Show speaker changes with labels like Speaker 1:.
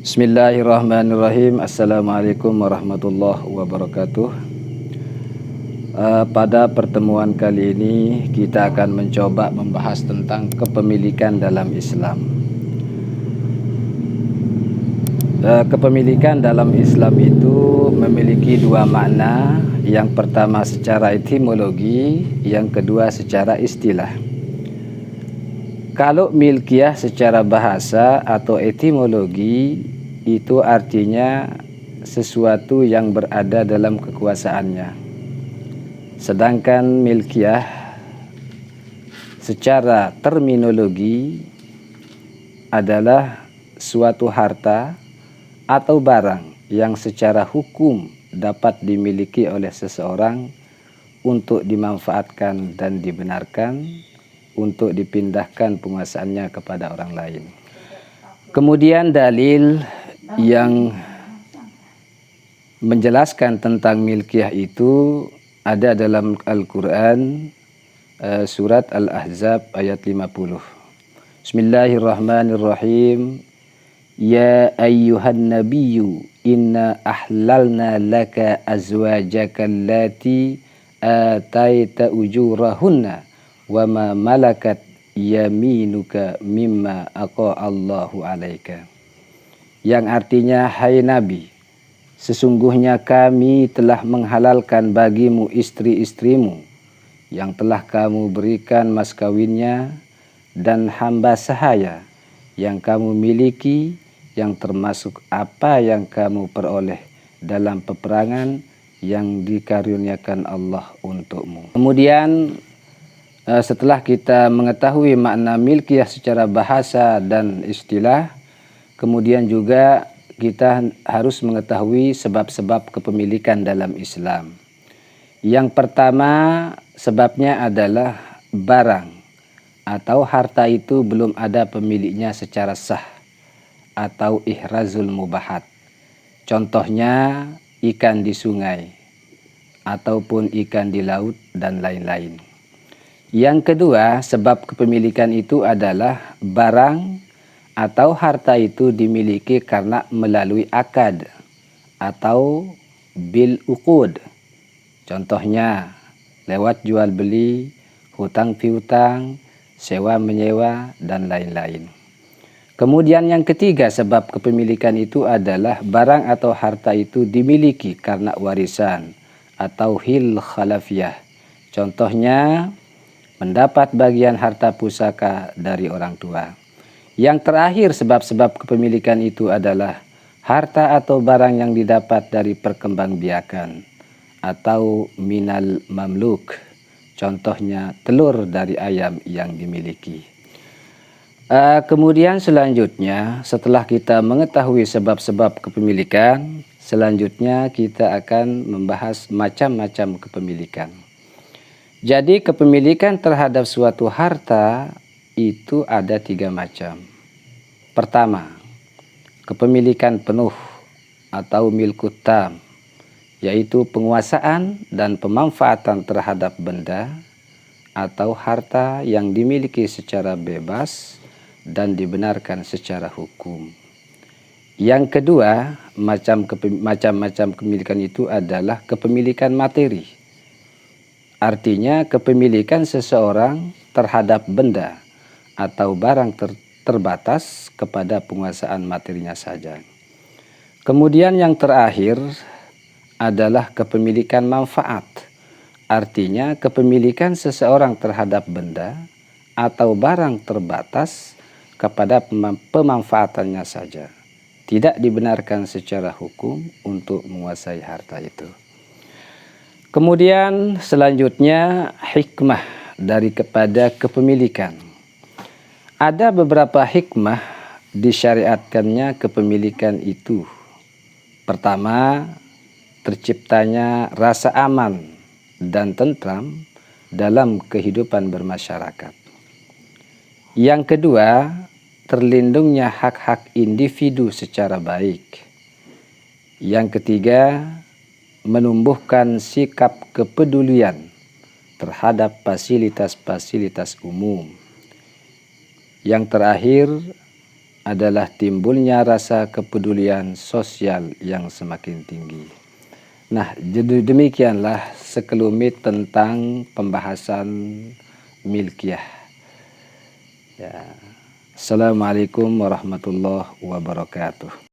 Speaker 1: Bismillahirrahmanirrahim. Assalamualaikum warahmatullahi wabarakatuh. Pada pertemuan kali ini kita akan mencoba membahas tentang kepemilikan dalam Islam. Kepemilikan dalam Islam itu memiliki dua makna. Yang pertama secara etimologi, yang kedua secara istilah. Kalau milkiyah secara bahasa atau etimologi itu artinya sesuatu yang berada dalam kekuasaannya. Sedangkan milkiyah secara terminologi adalah suatu harta atau barang yang secara hukum dapat dimiliki oleh seseorang untuk dimanfaatkan dan dibenarkan untuk dipindahkan penguasaannya kepada orang lain. Kemudian dalil yang menjelaskan tentang milkiyah itu ada dalam Al-Quran, surat Al-Ahzab ayat 50. Bismillahirrahmanirrahim. Ya ayyuhan nabiyyu inna ahlalna laka azwajaka allati ataita ujurahunna wa ma malakat yaminuka mimma aqa'allahu alaika. Yang artinya, hai Nabi, sesungguhnya kami telah menghalalkan bagimu istri-istrimu yang telah kamu berikan mas kawinnya dan hamba sahaya yang kamu miliki, yang termasuk apa yang kamu peroleh dalam peperangan yang dikaruniakan Allah untukmu. Kemudian setelah kita mengetahui makna milkiyah secara bahasa dan istilah, kemudian juga kita harus mengetahui sebab-sebab kepemilikan dalam Islam. Yang pertama sebabnya adalah barang atau harta itu belum ada pemiliknya secara sah atau ihrazul mubahat. Contohnya ikan di sungai ataupun ikan di laut dan lain-lain. Yang kedua, sebab kepemilikan itu adalah barang atau harta itu dimiliki karena melalui akad atau bil uqud. Contohnya lewat jual beli, hutang piutang, sewa menyewa dan lain-lain. Kemudian yang ketiga, sebab kepemilikan itu adalah barang atau harta itu dimiliki karena warisan atau hil khalafiyah. Contohnya mendapat bagian harta pusaka dari orang tua. Yang terakhir sebab-sebab kepemilikan itu adalah harta atau barang yang didapat dari perkembangbiakan atau minal mamluk. Contohnya telur dari ayam yang dimiliki. Kemudian selanjutnya setelah kita mengetahui sebab-sebab kepemilikan, selanjutnya kita akan membahas macam-macam kepemilikan. Jadi kepemilikan terhadap suatu harta itu ada 3 macam. Pertama, kepemilikan penuh atau milkut tam, yaitu penguasaan dan pemanfaatan terhadap benda atau harta yang dimiliki secara bebas dan dibenarkan secara hukum. Yang kedua, macam-macam kepemilikan itu adalah kepemilikan materi. Artinya kepemilikan seseorang terhadap benda atau barang terbatas kepada penguasaan materinya saja. Kemudian yang terakhir adalah kepemilikan manfaat. Artinya kepemilikan seseorang terhadap benda atau barang terbatas kepada pemanfaatannya saja. Tidak dibenarkan secara hukum untuk menguasai harta itu. Kemudian selanjutnya hikmah kepada kepemilikan. Ada beberapa hikmah disyariatkannya kepemilikan itu. Pertama, terciptanya rasa aman dan tentram dalam kehidupan bermasyarakat. Yang kedua, terlindungnya hak-hak individu secara baik. Yang ketiga, menumbuhkan sikap kepedulian terhadap fasilitas-fasilitas umum. Yang terakhir, adalah timbulnya rasa kepedulian sosial yang semakin tinggi. Nah, jadi demikianlah sekelumit tentang pembahasan milkiyah. Ya. Assalamualaikum warahmatullahi wabarakatuh.